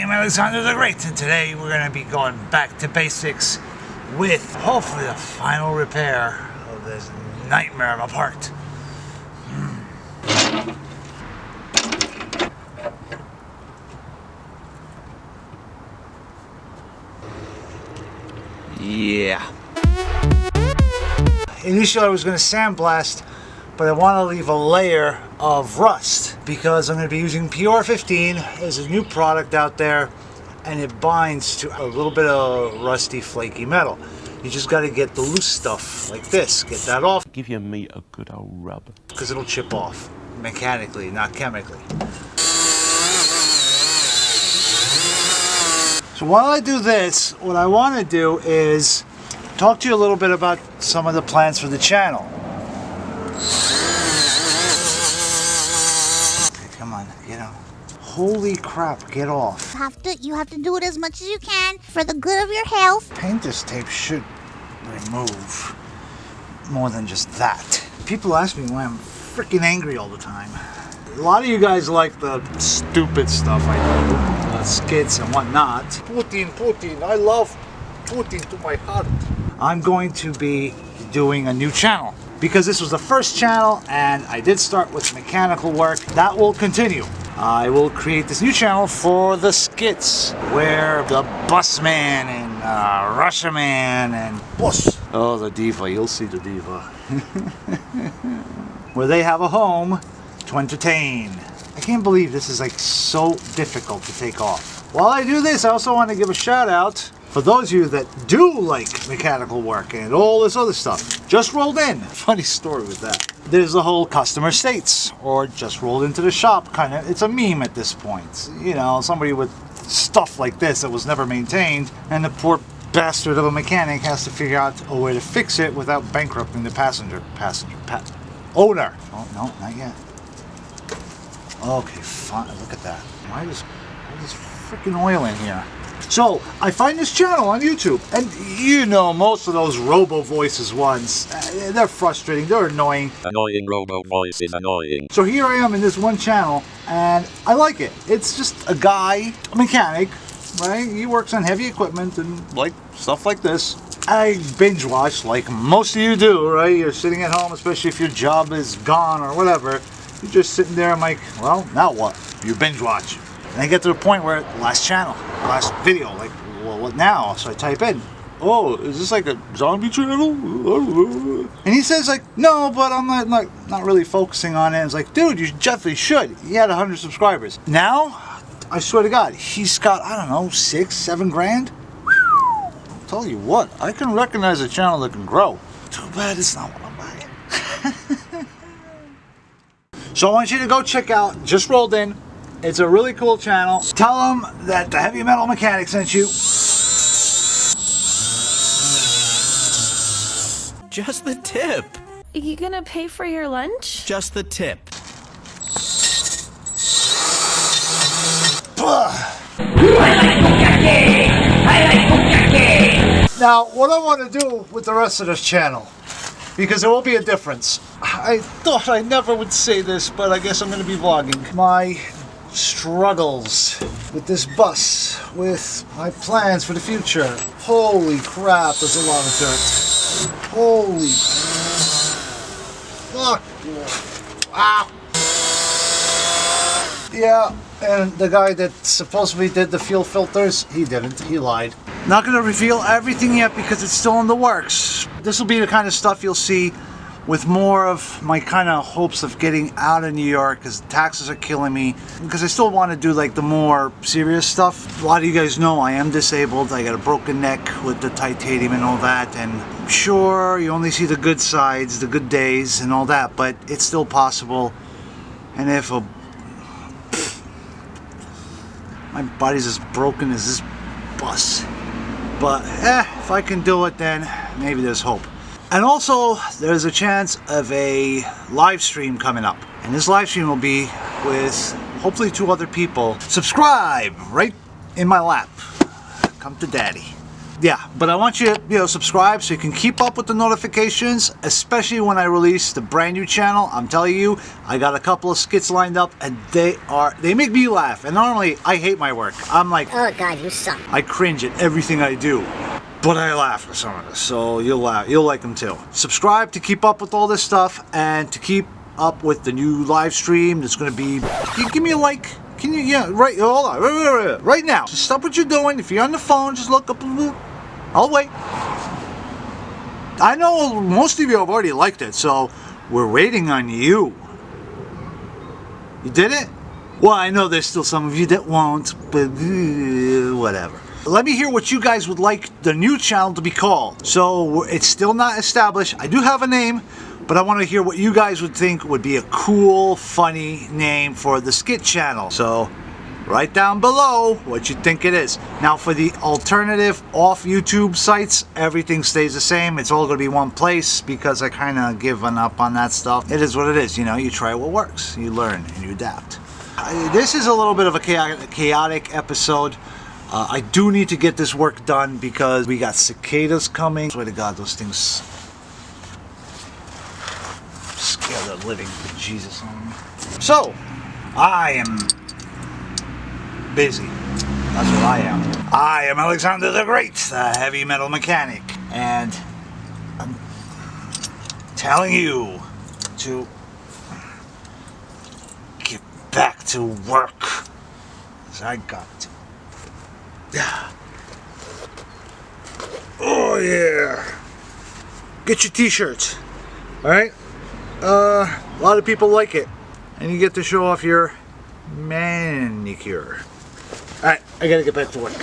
I'm Alexander the Great, and today we're going to be going back to basics with hopefully the final repair of this nightmare of a part. Yeah. Initially I was going to sandblast, but I want to leave a layer of rust because I'm going to be using POR-15. There's a new product out there and it binds to a little bit of rusty, flaky metal. You just got to get the loose stuff like this, get that off. Give your meat a good old rub. Because it'll chip off mechanically, not chemically. So while I do this, what I want to do is talk to you a little bit about some of the plans for the channel. Okay, come on, get on. Holy crap, get off. You have to do it as much as you can for the good of your health. Painter's tape should remove more than just that. People ask me why I'm freaking angry all the time. A lot of you guys like the stupid stuff I do, skits and whatnot. Putin, I love Putin to my heart. I'm going to be doing a new channel because this was the first channel and I did start with mechanical work. That will continue. I will create this new channel for the skits where the Busman and Russia Man and Bus. Oh, the diva, you'll see the diva. Where they have a home to entertain. I can't believe this is like so difficult to take off. While I do this, I also want to give a shout out for those of you that do like mechanical work and all this other stuff. Just rolled in. Funny story with that. There's the whole customer states or just rolled into the shop kind of. It's a meme at this point. You know, somebody with stuff like this that was never maintained and the poor bastard of a mechanic has to figure out a way to fix it without bankrupting the owner. Oh, no, not yet. Okay, fine. Look at that. Why is freaking oil in here? So, I find this channel on YouTube, and you know most of those robo-voices ones, they're frustrating, they're annoying. Annoying robo-voice is annoying. So here I am in this one channel, and I like it. It's just a guy, a mechanic, right? He works on heavy equipment and like stuff like this. I binge watch like most of you do, right? You're sitting at home, especially if your job is gone or whatever. You're just sitting there, I'm like, well, now what? You binge watch. And I get to the point where, last channel, last video, like, well, what now? So I type in, oh, is this like a zombie channel? And he says like, no, but I'm not really focusing on it. It's like, dude, you definitely should. He had 100 subscribers. Now, I swear to God, he's got, I don't know, 6-7 grand. I'll tell you what, I can recognize a channel that can grow. Too bad it's not what I'm buying. So I want you to go check out Just Rolled In. It's a really cool channel. Tell them that the Heavy Metal Mechanic sent you. Just the tip. Are you gonna pay for your lunch? Just the tip. Now, what I want to do with the rest of this channel, because there will be a difference. I thought I never would say this, but I guess I'm going to be vlogging. My struggles with this bus, with my plans for the future. Holy crap, there's a lot of dirt. Holy fuck. Ah. Yeah, and the guy that supposedly did the fuel filters, he didn't, he lied. Not going to reveal everything yet because it's still in the works. This will be the kind of stuff you'll see with more of my kind of hopes of getting out of New York because taxes are killing me. Because I still want to do like the more serious stuff. A lot of you guys know I am disabled. I got a broken neck with the titanium and all that. And sure, you only see the good sides, the good days and all that. But it's still possible. And if my body's as broken as this bus. But if I can do it, then maybe there's hope. And also, there's a chance of a live stream coming up. And this live stream will be with hopefully 2 other people. Subscribe right in my lap. Come to daddy. Yeah, but I want you to, subscribe so you can keep up with the notifications, especially when I release the brand new channel. I'm telling you, I got a couple of skits lined up, and they make me laugh. And normally, I hate my work. I'm like, Oh God, you suck. I cringe at everything I do. But I laugh at some of this, so you'll laugh. You'll like them too. Subscribe to keep up with all this stuff, and to keep up with the new live stream that's going to be. Give me a like. Can you? Yeah, right. Hold on. Right now. Just stop what you're doing. If you're on the phone, just look up. I'll wait. I know most of you have already liked it, so we're waiting on you. You did it? Well, I know there's still some of you that won't, but whatever. Let me hear what you guys would like the new channel to be called. So it's still not established. I do have a name, but I want to hear what you guys would think would be a cool, funny name for the skit channel. So write down below what you think it is. Now for the alternative off YouTube sites, everything stays the same. It's all going to be one place because I kind of given up on that stuff. It is what it is. You try what works. You learn and you adapt. This is a little bit of a chaotic episode. I do need to get this work done because we got cicadas coming. I swear to God, those things scare the living Jesus on me. So, I am busy. That's what I am. I am Alexander the Great, the heavy metal mechanic. And I'm telling you to get back to work. Because I got to. Oh yeah. Get your t-shirts. Alright? A lot of people like it. And you get to show off your manicure. Alright, I gotta get back to work.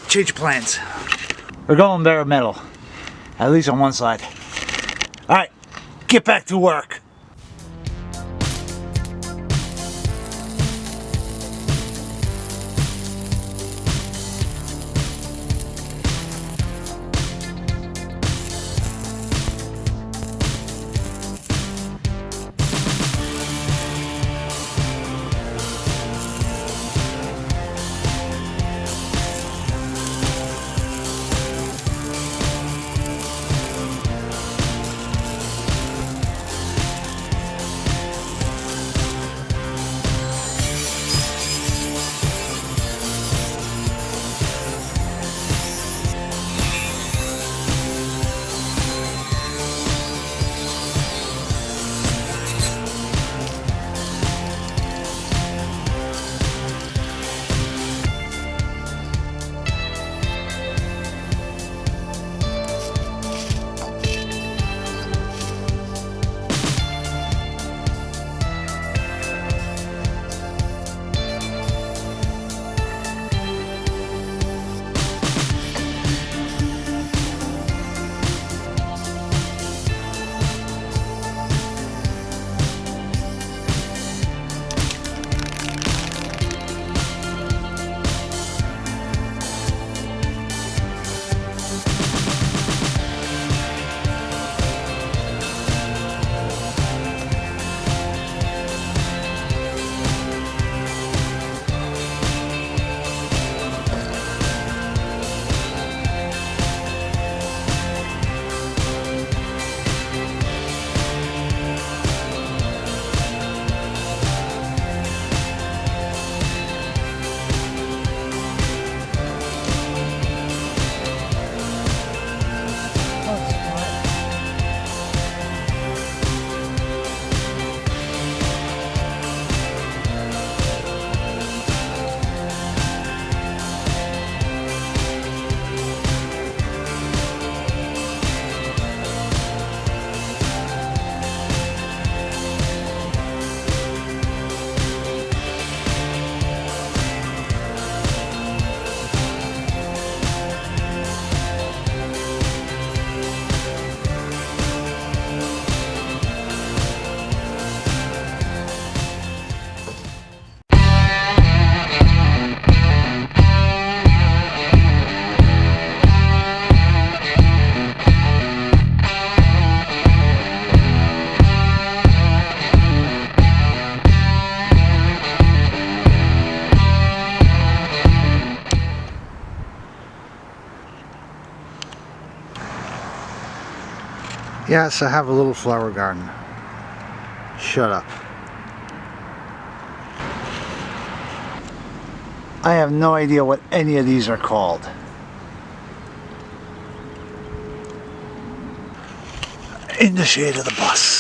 Change plans. We're going bare metal. At least on one side. Alright, get back to work. Yes, I have a little flower garden. Shut up. I have no idea what any of these are called. In the shade of the bus.